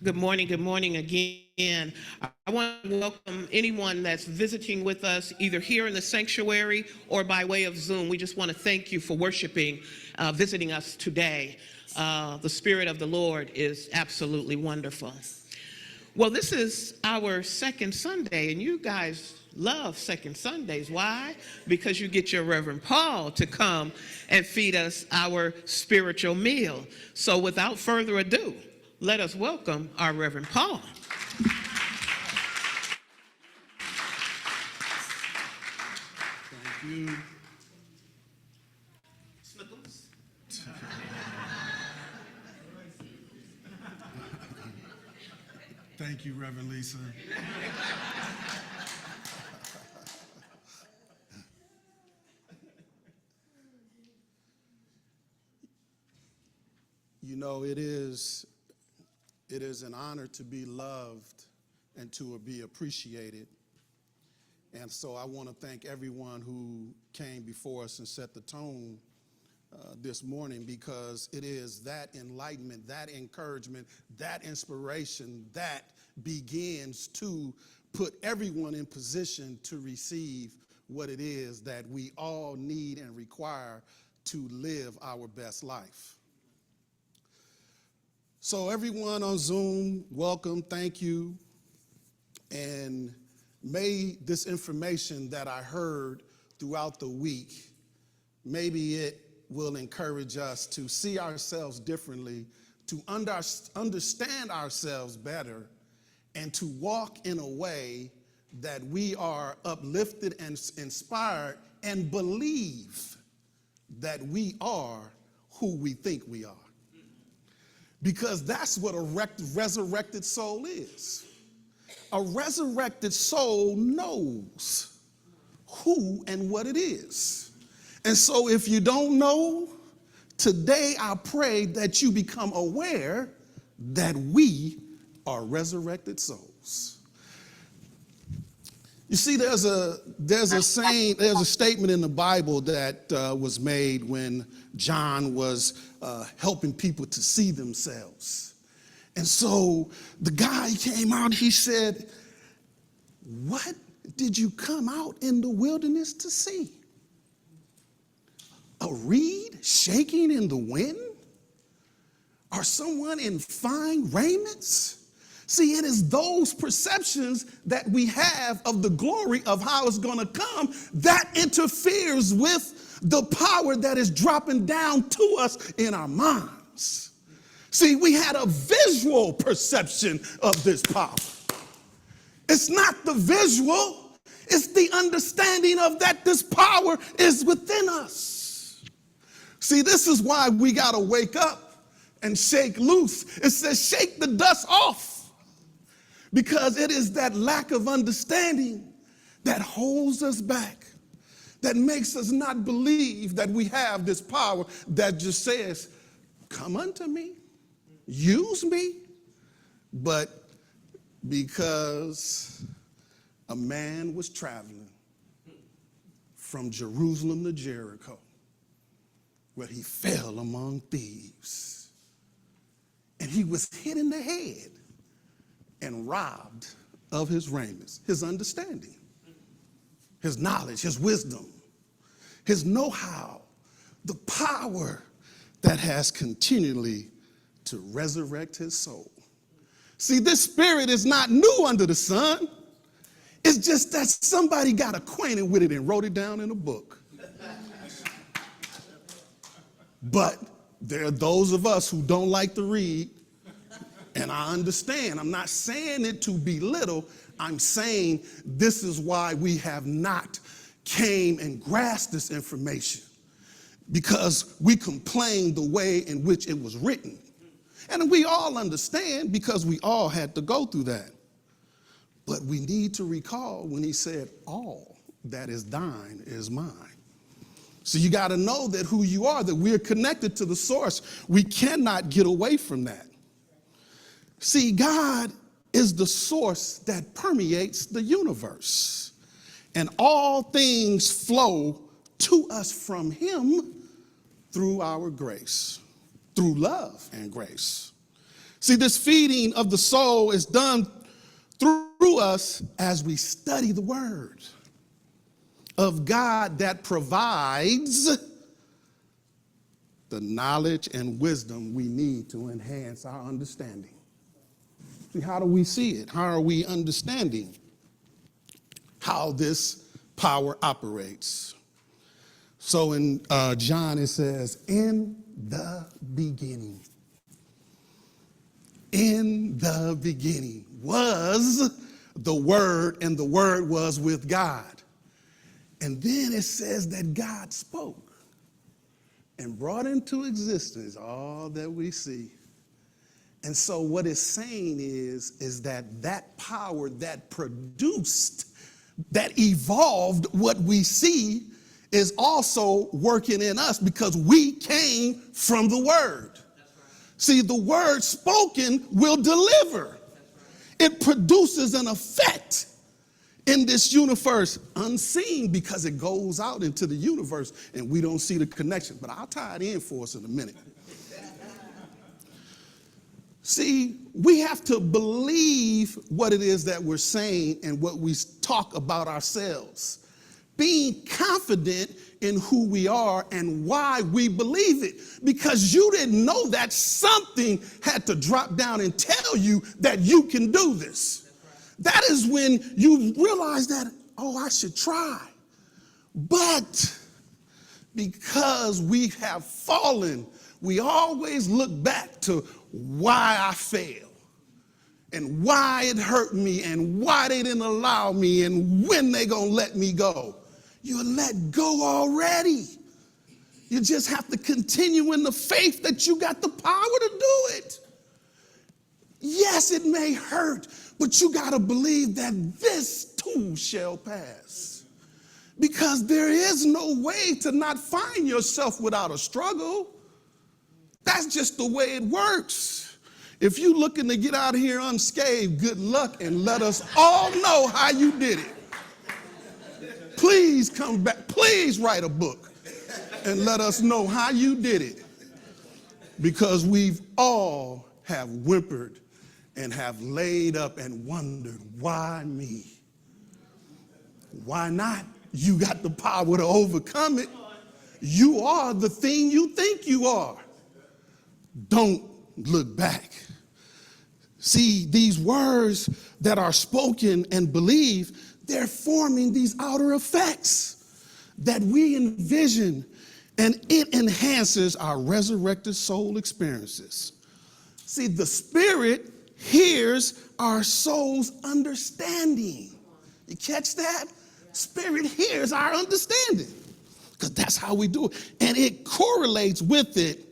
Good morning again. I want to welcome anyone that's visiting with us either here in the sanctuary or by way of Zoom. We just want to thank you for worshiping, visiting us today. The Spirit of the Lord is absolutely wonderful. Well, this is our second Sunday, and you guys love second Sundays. Why? Because you get your Reverend Paul to come and feed us our spiritual meal. So without further ado, let us welcome our Reverend Paul. Thank you. Thank you, Reverend Lisa. You know, it is an honor to be loved and to be appreciated. And so I want to thank everyone who came before us and set the tone this morning, because it is that enlightenment, that encouragement, that inspiration that begins to put everyone in position to receive what it is that we all need and require to live our best life. So everyone on Zoom, welcome, thank you. And may this information that I heard throughout the week, maybe it will encourage us to see ourselves differently, to understand ourselves better, and to walk in a way that we are uplifted and inspired and believe that we are who we think we are. Because that's what a resurrected soul is. A resurrected soul knows who and what it is. And so if you don't know, today I pray that you become aware that we are resurrected souls. You see, there's a statement in the Bible that was made when John was helping people to see themselves. And so the guy came out, he said, "What did you come out in the wilderness to see? A reed shaking in the wind? Or someone in fine raiments?" See, it is those perceptions that we have of the glory of how it's going to come that interferes with the power that is dropping down to us in our minds. See, we had a visual perception of this power. It's not the visual, it's the understanding of that this power is within us. See, this is why we got to wake up and shake loose. It says shake the dust off, because it is that lack of understanding that holds us back, that makes us not believe that we have this power that just says, "Come unto me, use me." But because a man was traveling from Jerusalem to Jericho, where he fell among thieves, and he was hit in the head and robbed of his raiment, his understanding, his knowledge, his wisdom, his know-how, the power that has continually to resurrect his soul. See, this spirit is not new under the sun. It's just that somebody got acquainted with it and wrote it down in a book. But there are those of us who don't like to read, and I understand. I'm not saying it to belittle. I'm saying this is why we have not came and grasped this information, because we complain the way in which it was written. And we all understand, because we all had to go through that. But we need to recall when he said, "All that is thine is mine." So you got to know that who you are, that we're connected to the source. We cannot get away from that. See, God is the source that permeates the universe, and all things flow to us from him through our grace, through love and grace. See, this feeding of the soul is done through us as we study the word of God that provides the knowledge and wisdom we need to enhance our understanding. See, how do we see it? How are we understanding how this power operates? So in John, it says, in the beginning was the Word, and the Word was with God. And then it says that God spoke and brought into existence all that we see. And so what it's saying is that power that produced, that evolved what we see, is also working in us because we came from the word. See, the word spoken will deliver. It produces an effect in this universe, unseen because it goes out into the universe and we don't see the connection. But I'll tie it in for us in a minute. See, we have to believe what it is that we're saying and what we talk about ourselves. Being confident in who we are and why we believe it. Because you didn't know that something had to drop down and tell you that you can do this. That is when you realize that, oh, I should try. But because we have fallen, we always look back to why I failed and why it hurt me and why they didn't allow me and when they gonna let me go. You're let go already. You just have to continue in the faith that you got the power to do it. Yes, it may hurt, but you got to believe that this too shall pass. Because there is no way to not find yourself without a struggle. That's just the way it works. If you're looking to get out of here unscathed, good luck, and let us all know how you did it. Please come back. Please write a book and let us know how you did it. Because we've all have whimpered and have laid up and wondered, why me? Why not? You got the power to overcome it. You are the thing you think you are. Don't look back. See, these words that are spoken and believed, they're forming these outer effects that we envision, and it enhances our resurrected soul experiences. See, the Spirit hears our soul's understanding. You catch that? Spirit hears our understanding because that's how we do it. And it correlates with it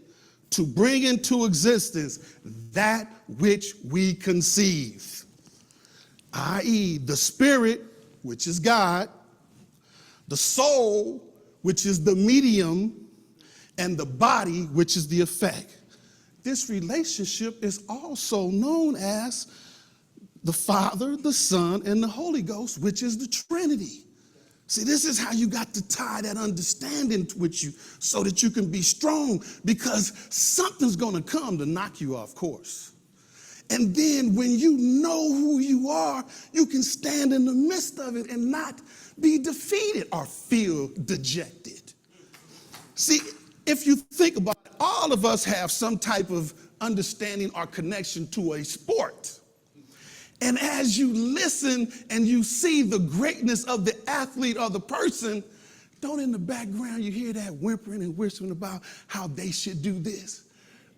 to bring into existence that which we conceive, i.e. the Spirit, which is God, the soul, which is the medium, and the body, which is the effect. This relationship is also known as the Father, the Son, and the Holy Ghost, which is the Trinity. See, this is how you got to tie that understanding with you so that you can be strong, because something's going to come to knock you off course. And then when you know who you are, you can stand in the midst of it and not be defeated or feel dejected. See, if you think about it, all of us have some type of understanding or connection to a sport. And as you listen and you see the greatness of the athlete or the person, don't in the background you hear that whimpering and whispering about how they should do this.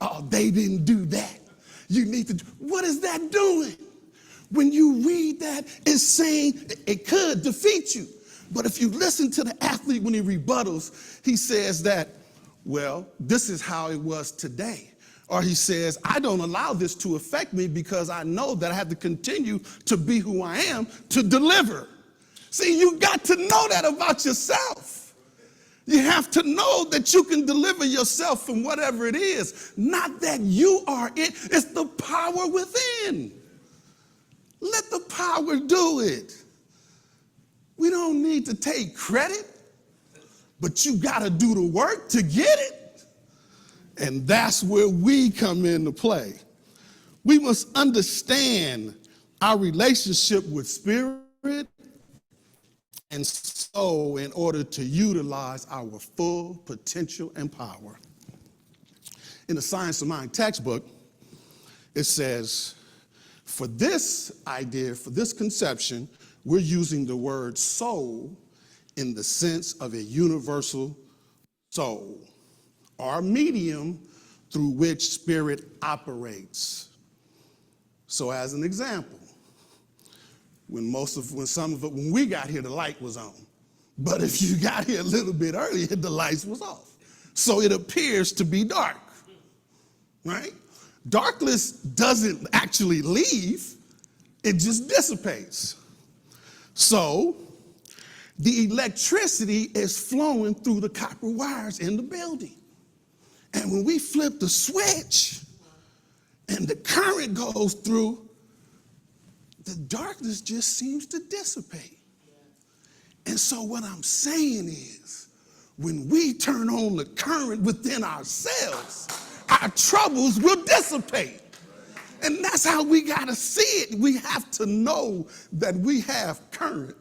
Oh, they didn't do that. You need to do. What is that doing? When you read that, it's saying it could defeat you. But if you listen to the athlete when he rebuttals, he says that, well, this is how it was today. Or he says, I don't allow this to affect me because I know that I have to continue to be who I am to deliver. See, you got to know that about yourself. You have to know that you can deliver yourself from whatever it is. Not that you are it, it's the power within. Let the power do it. We don't need to take credit, but you got to do the work to get it. And that's where we come into play. We must understand our relationship with spirit and soul in order to utilize our full potential and power. In the Science of Mind textbook, it says, for this idea, for this conception, we're using the word soul in the sense of a universal soul, or medium through which spirit operates. So as an example, when we got here, the light was on. But if you got here a little bit earlier, the lights was off. So it appears to be dark, right? Darkness doesn't actually leave, it just dissipates. So the electricity is flowing through the copper wires in the building. And when we flip the switch and the current goes through, the darkness just seems to dissipate. And so what I'm saying is, when we turn on the current within ourselves, our troubles will dissipate. And that's how we got to see it. We have to know that we have current.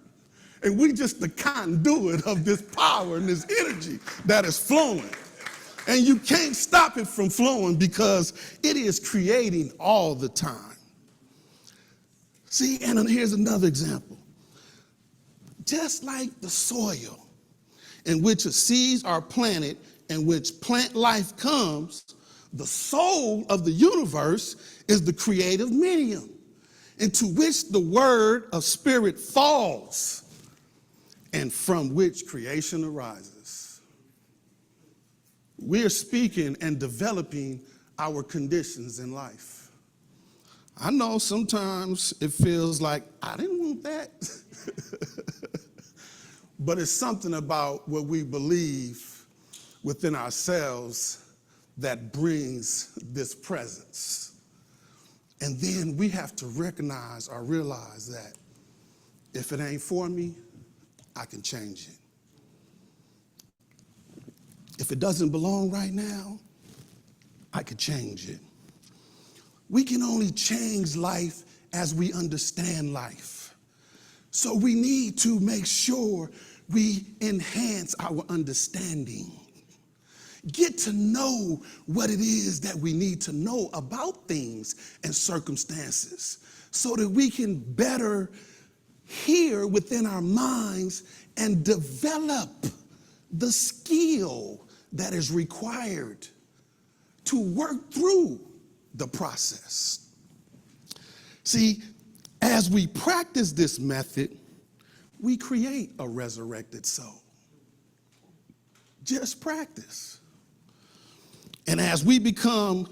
And we just the conduit of this power and this energy that is flowing. And you can't stop it from flowing because it is creating all the time. See, and here's another example. Just like the soil in which the seeds are planted and which plant life comes, the soul of the universe is the creative medium into which the word of spirit falls and from which creation arises. We're speaking and developing our conditions in life. I know sometimes it feels like, I didn't want that. But it's something about what we believe within ourselves that brings this presence. And then we have to recognize or realize that if it ain't for me, I can change it. If it doesn't belong right now, I could change it. We can only change life as we understand life. So we need to make sure we enhance our understanding. Get to know what it is that we need to know about things and circumstances so that we can better hear within our minds and develop the skill that is required to work through the process. See, as we practice this method, we create a resurrected soul. Just practice. And as we become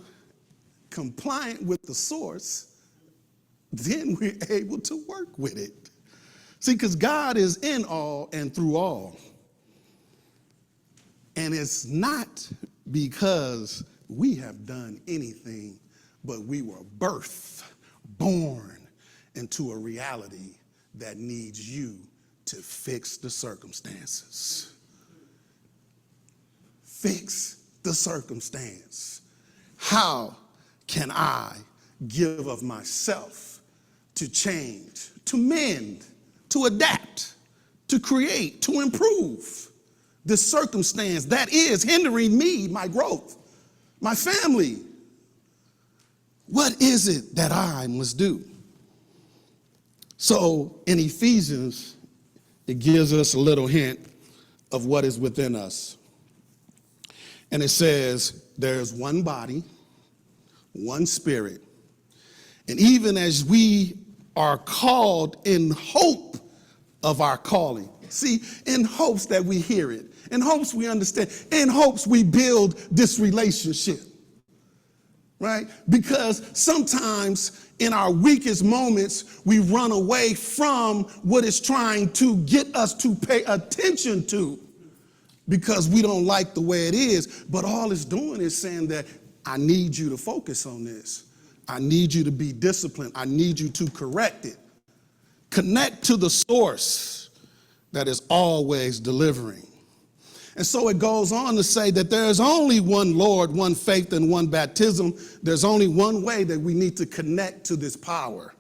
compliant with the source, then we're able to work with it. See, because God is in all and through all. And it's not because we have done anything, but we were born into a reality that needs you to fix the circumstances. Fix the circumstance. How can I give of myself to change, to mend, to adapt, to create, to improve this circumstance that is hindering me, my growth, my family? What is it that I must do? So in Ephesians, it gives us a little hint of what is within us. And it says, there's one body, one spirit. And even as we are called in hope of our calling. See, in hopes that we hear it, in hopes we understand, in hopes we build this relationship. Right? Because sometimes in our weakest moments, we run away from what is trying to get us to pay attention to because we don't like the way it is. But all it's doing is saying that I need you to focus on this. I need you to be disciplined. I need you to correct it. Connect to the source that is always delivering. And so it goes on to say that there's only one Lord, one faith, and one baptism. There's only one way that we need to connect to this power,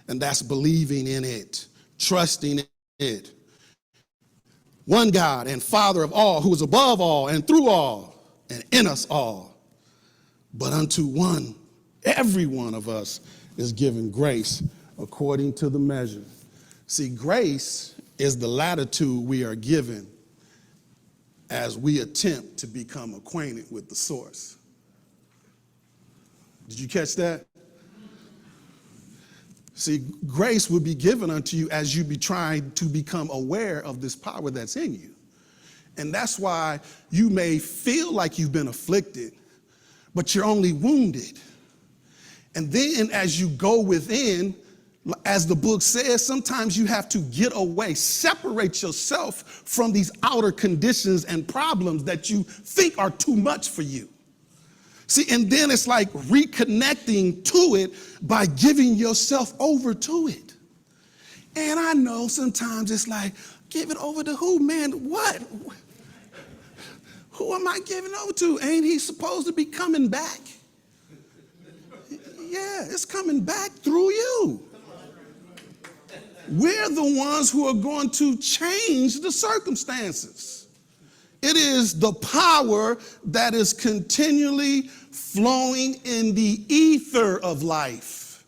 and that's believing in it, trusting in it. One God and Father of all, who is above all and through all and in us all. But unto one, every one of us is given grace according to the measure. See, grace is the latitude we are given as we attempt to become acquainted with the source. Did you catch that? See, grace will be given unto you as you be trying to become aware of this power that's in you. And that's why you may feel like you've been afflicted, but you're only wounded. And then as you go within, as the book says, sometimes you have to get away, separate yourself from these outer conditions and problems that you think are too much for you. See, and then it's like reconnecting to it by giving yourself over to it. And I know sometimes it's like, give it over to who, man? What? Who am I giving over to? Ain't he supposed to be coming back? Yeah, it's coming back through you. We're the ones who are going to change the circumstances. It is the power that is continually flowing in the ether of life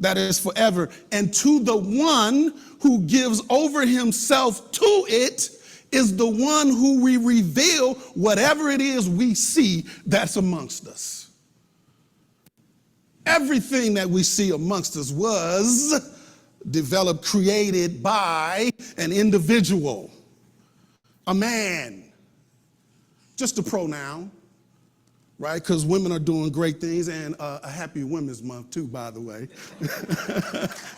that is forever. And to the one who gives over himself to it is the one who we reveal whatever it is we see that's amongst us. Everything that we see amongst us was developed, created by an individual, a man, just a pronoun, right? Because women are doing great things, and a happy Women's Month too, by the way.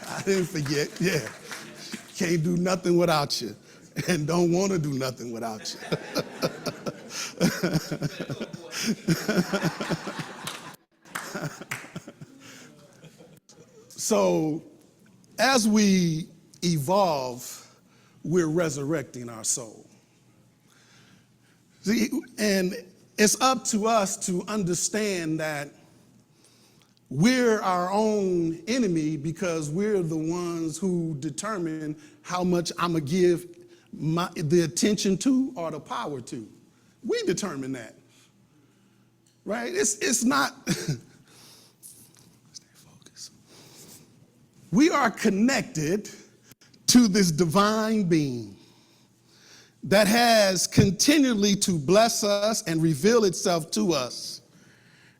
I didn't forget, yeah. Can't do nothing without you, and don't want to do nothing without you. So, as we evolve, we're resurrecting our soul. See, and it's up to us to understand that we're our own enemy because we're the ones who determine how much I'm going to give the attention to or the power to. We determine that, right? It's not... We are connected to this divine being that has continually to bless us and reveal itself to us.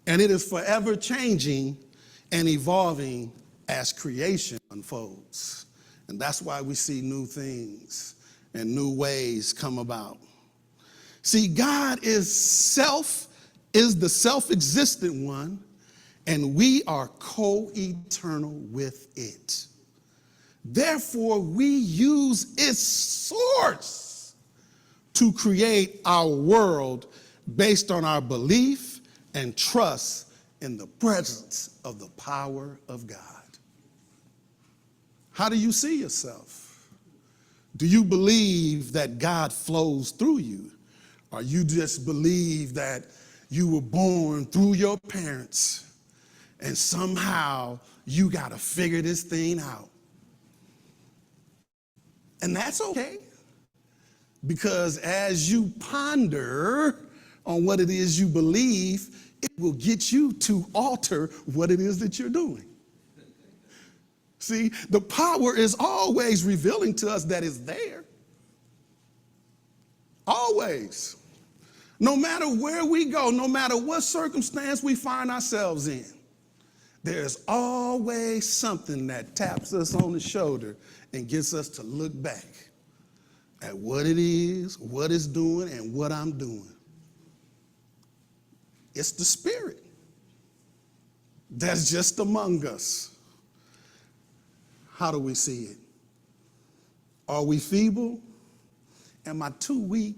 And it is forever changing and evolving as creation unfolds. And that's why we see new things and new ways come about. See, God is the self-existent one, and we are co-eternal with it. Therefore, we use its source to create our world based on our belief and trust in the presence of the power of God. How do you see yourself? Do you believe that God flows through you? Or you just believe that you were born through your parents and somehow you got to figure this thing out? And that's okay, because as you ponder on what it is you believe, it will get you to alter what it is that you're doing. See, the power is always revealing to us that it's there. Always. No matter where we go, no matter what circumstance we find ourselves in, there's always something that taps us on the shoulder and gets us to look back at what it is, what it's doing, and what I'm doing. It's the Spirit that's just among us. How do we see it? Are we feeble? Am I too weak?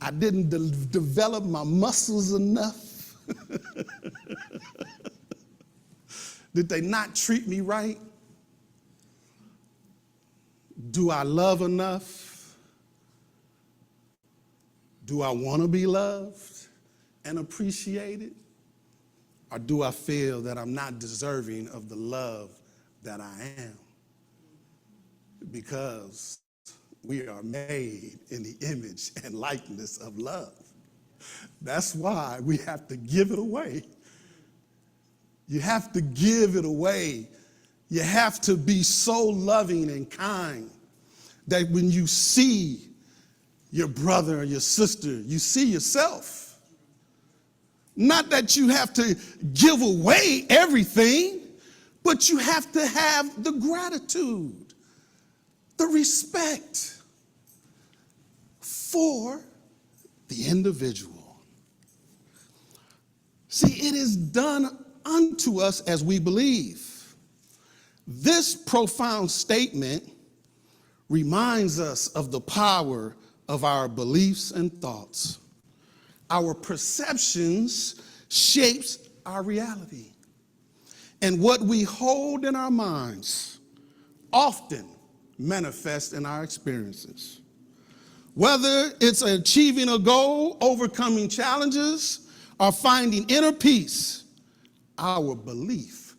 I didn't develop my muscles enough? Did they not treat me right? Do I love enough? Do I want to be loved and appreciated? Or do I feel that I'm not deserving of the love that I am? Because we are made in the image and likeness of love. That's why we have to give it away. You have to give it away. You have to be so loving and kind that when you see your brother or your sister, you see yourself. Not that you have to give away everything, but you have to have the gratitude, the respect for the individual. See, it is done unto us as we believe. This profound statement reminds us of the power of our beliefs and thoughts. Our perceptions shapes our reality. And what we hold in our minds often manifests in our experiences. Whether it's achieving a goal, overcoming challenges, or finding inner peace, our belief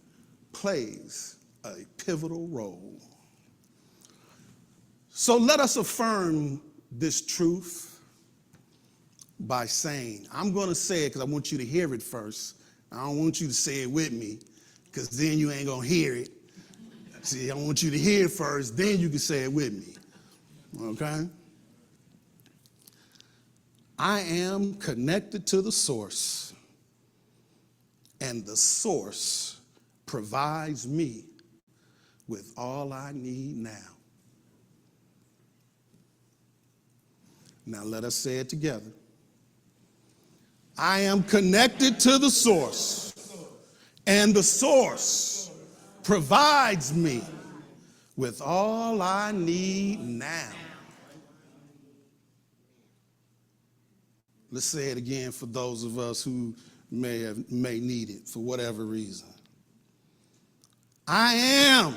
plays a pivotal role. So let us affirm this truth by saying, I'm going to say it because I want you to hear it first. I don't want you to say it with me because then you ain't going to hear it. See, I want you to hear it first, then you can say it with me. Okay? I am connected to the source, and the source provides me with all I need now. Now let us say it together. I am connected to the source, and the source provides me with all I need now. Let's say it again for those of us who may need it for whatever reason. I am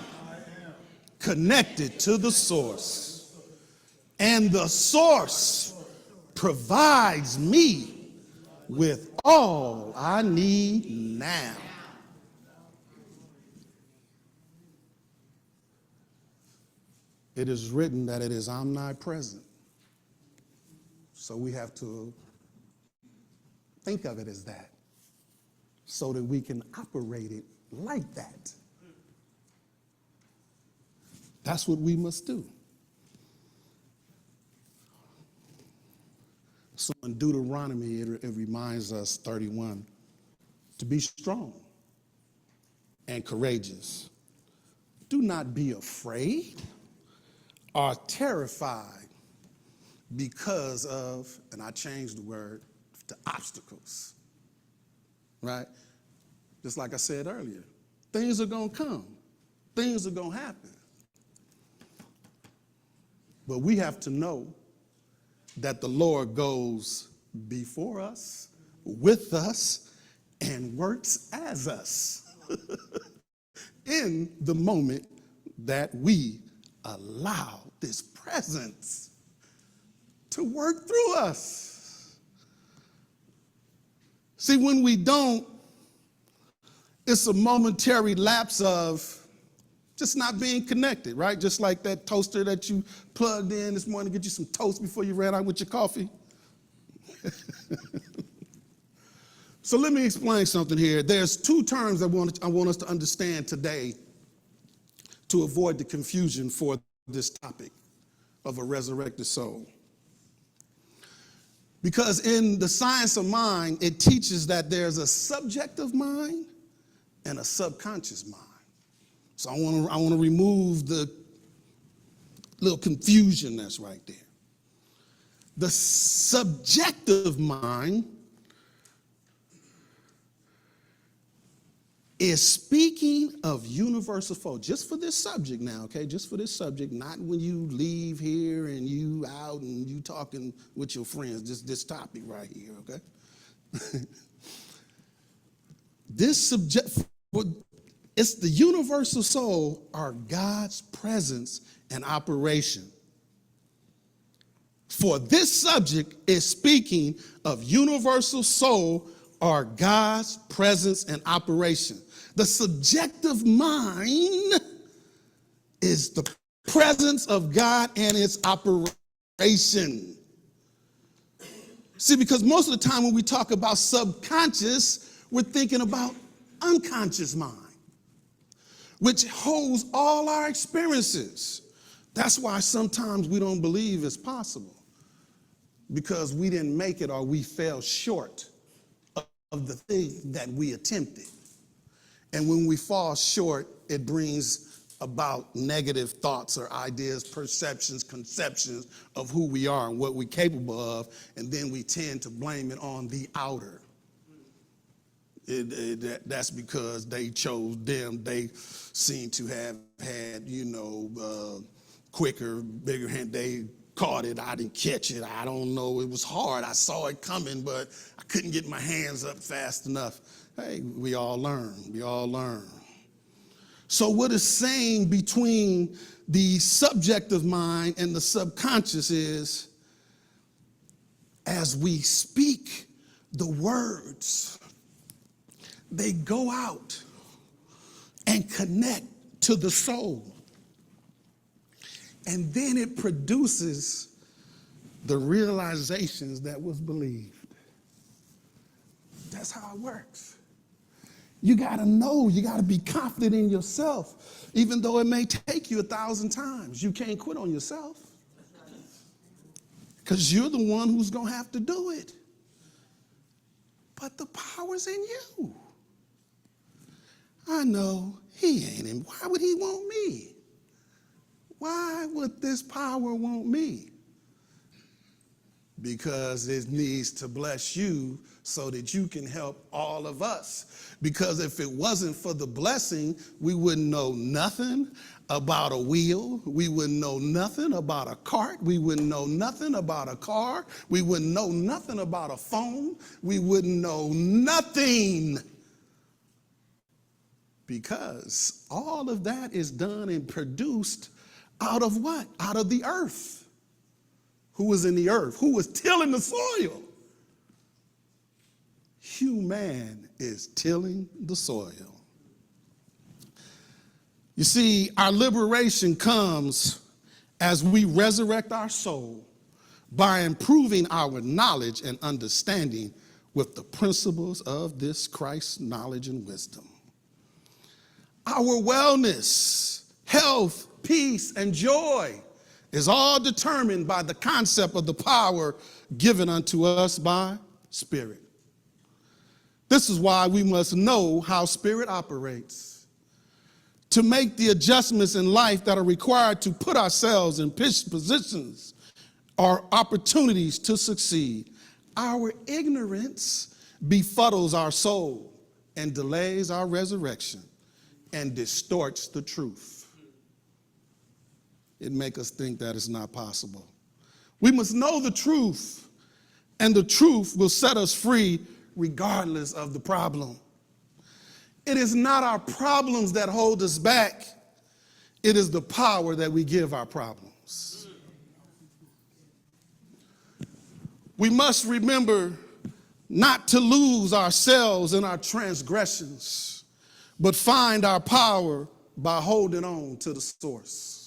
connected to the source, and the source provides me with all I need now. It is written that it is omnipresent. So we have to think of it as that so that we can operate it like that. That's what we must do. So in Deuteronomy, it reminds us, 31, to be strong and courageous. Do not be afraid or terrified because of, and I changed the word to obstacles, right? Just like I said earlier, things are going to come. Things are going to happen. But we have to know that the Lord goes before us, with us, and works as us in the moment that we allow this presence to work through us. See, when we don't, it's a momentary lapse of just not being connected, right? Just like that toaster that you plugged in this morning to get you some toast before you ran out with your coffee. So let me explain something here. There's two terms I want us to understand today to avoid the confusion for this topic of a resurrected soul. Because in the science of mind, it teaches that there's a subjective mind and a subconscious mind. So I want to remove the little confusion that's right there. The subjective mind is speaking of universal force, just for this subject now, okay? Just for this subject, not when you leave here and you out and you talking with your friends, just this topic right here, okay? This subject, it's the universal soul, are God's presence and operation. For this subject is speaking of universal soul or God's presence and operation. The subjective mind is the presence of God and its operation. See, because most of the time when we talk about subconscious, we're thinking about unconscious mind, which holds all our experiences. That's why sometimes we don't believe it's possible, because we didn't make it or we fell short of the thing that we attempted. And when we fall short, it brings about negative thoughts or ideas, perceptions, conceptions of who we are and what we're capable of, and then we tend to blame it on the outer. That's because they chose them. They seem to have had, quicker, bigger hand. They caught it. I didn't catch it. I don't know. It was hard. I saw it coming, but I couldn't get my hands up fast enough. Hey, we all learn. We all learn. So what is saying between the subjective mind and the subconscious is, as we speak the words, they go out and connect to the soul. And then it produces the realizations that was believed. That's how it works. You got to know, you got to be confident in yourself, even though it may take you 1,000 times. You can't quit on yourself, because you're the one who's going to have to do it. But the power's in you. I know he ain't in. Why would he want me? Why would this power want me? Because it needs to bless you so that you can help all of us. Because if it wasn't for the blessing, we wouldn't know nothing about a wheel. We wouldn't know nothing about a cart. We wouldn't know nothing about a car. We wouldn't know nothing about a phone. We wouldn't know nothing. Because all of that is done and produced out of what? Out of the earth. Who was in the earth? Who was tilling the soil? Human is tilling the soil. You see, our liberation comes as we resurrect our soul by improving our knowledge and understanding with the principles of this Christ's knowledge and wisdom. Our wellness, health, peace, and joy is all determined by the concept of the power given unto us by Spirit. This is why we must know how Spirit operates, to make the adjustments in life that are required to put ourselves in positions or opportunities to succeed. Our ignorance befuddles our soul and delays our resurrection and distorts the truth. It makes us think that it's not possible. We must know the truth, and the truth will set us free regardless of the problem. It is not our problems that hold us back. It is the power that we give our problems. We must remember not to lose ourselves in our transgressions, but find our power by holding on to the source.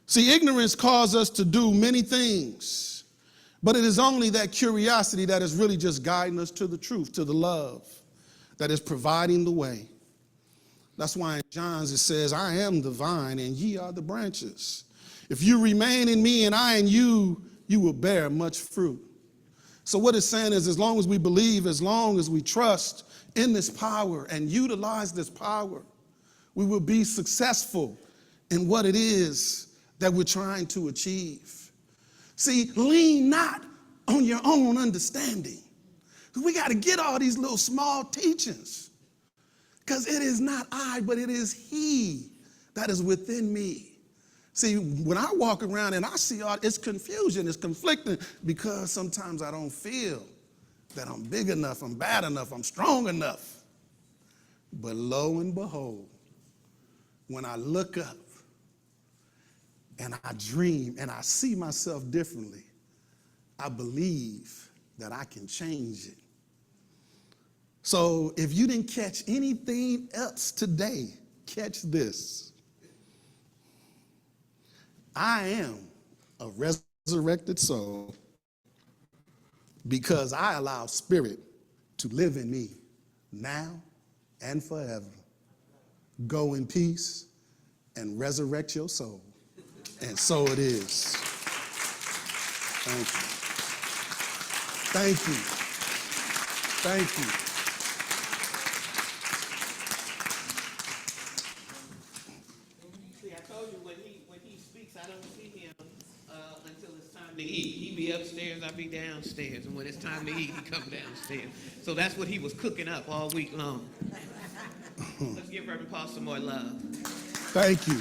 See, ignorance causes us to do many things, but it is only that curiosity that is really just guiding us to the truth, to the love that is providing the way. That's why in John's it says, I am the vine and ye are the branches. If you remain in me and I in you, you will bear much fruit. So what it's saying is, as long as we believe, as long as we trust in this power and utilize this power, we will be successful in what it is that we're trying to achieve. See, lean not on your own understanding. We got to get all these little small teachings, because it is not I, but it is he that is within me. See, when I walk around and I see all, it's confusion, it's conflicting, because sometimes I don't feel that I'm big enough, I'm bad enough, I'm strong enough. But lo and behold, when I look up, and I dream and I see myself differently, I believe that I can change it. So if you didn't catch anything else today, catch this. I am a resurrected soul because I allow spirit to live in me now and forever. Go in peace and resurrect your soul. And so it is. Thank you. Thank you. Thank you. See, I told you when he speaks, I don't see him until it's time to eat. He be upstairs, I be downstairs, and when it's time to eat, he come downstairs. So that's what he was cooking up all week long. Let's give Reverend Paul some more love. Thank you.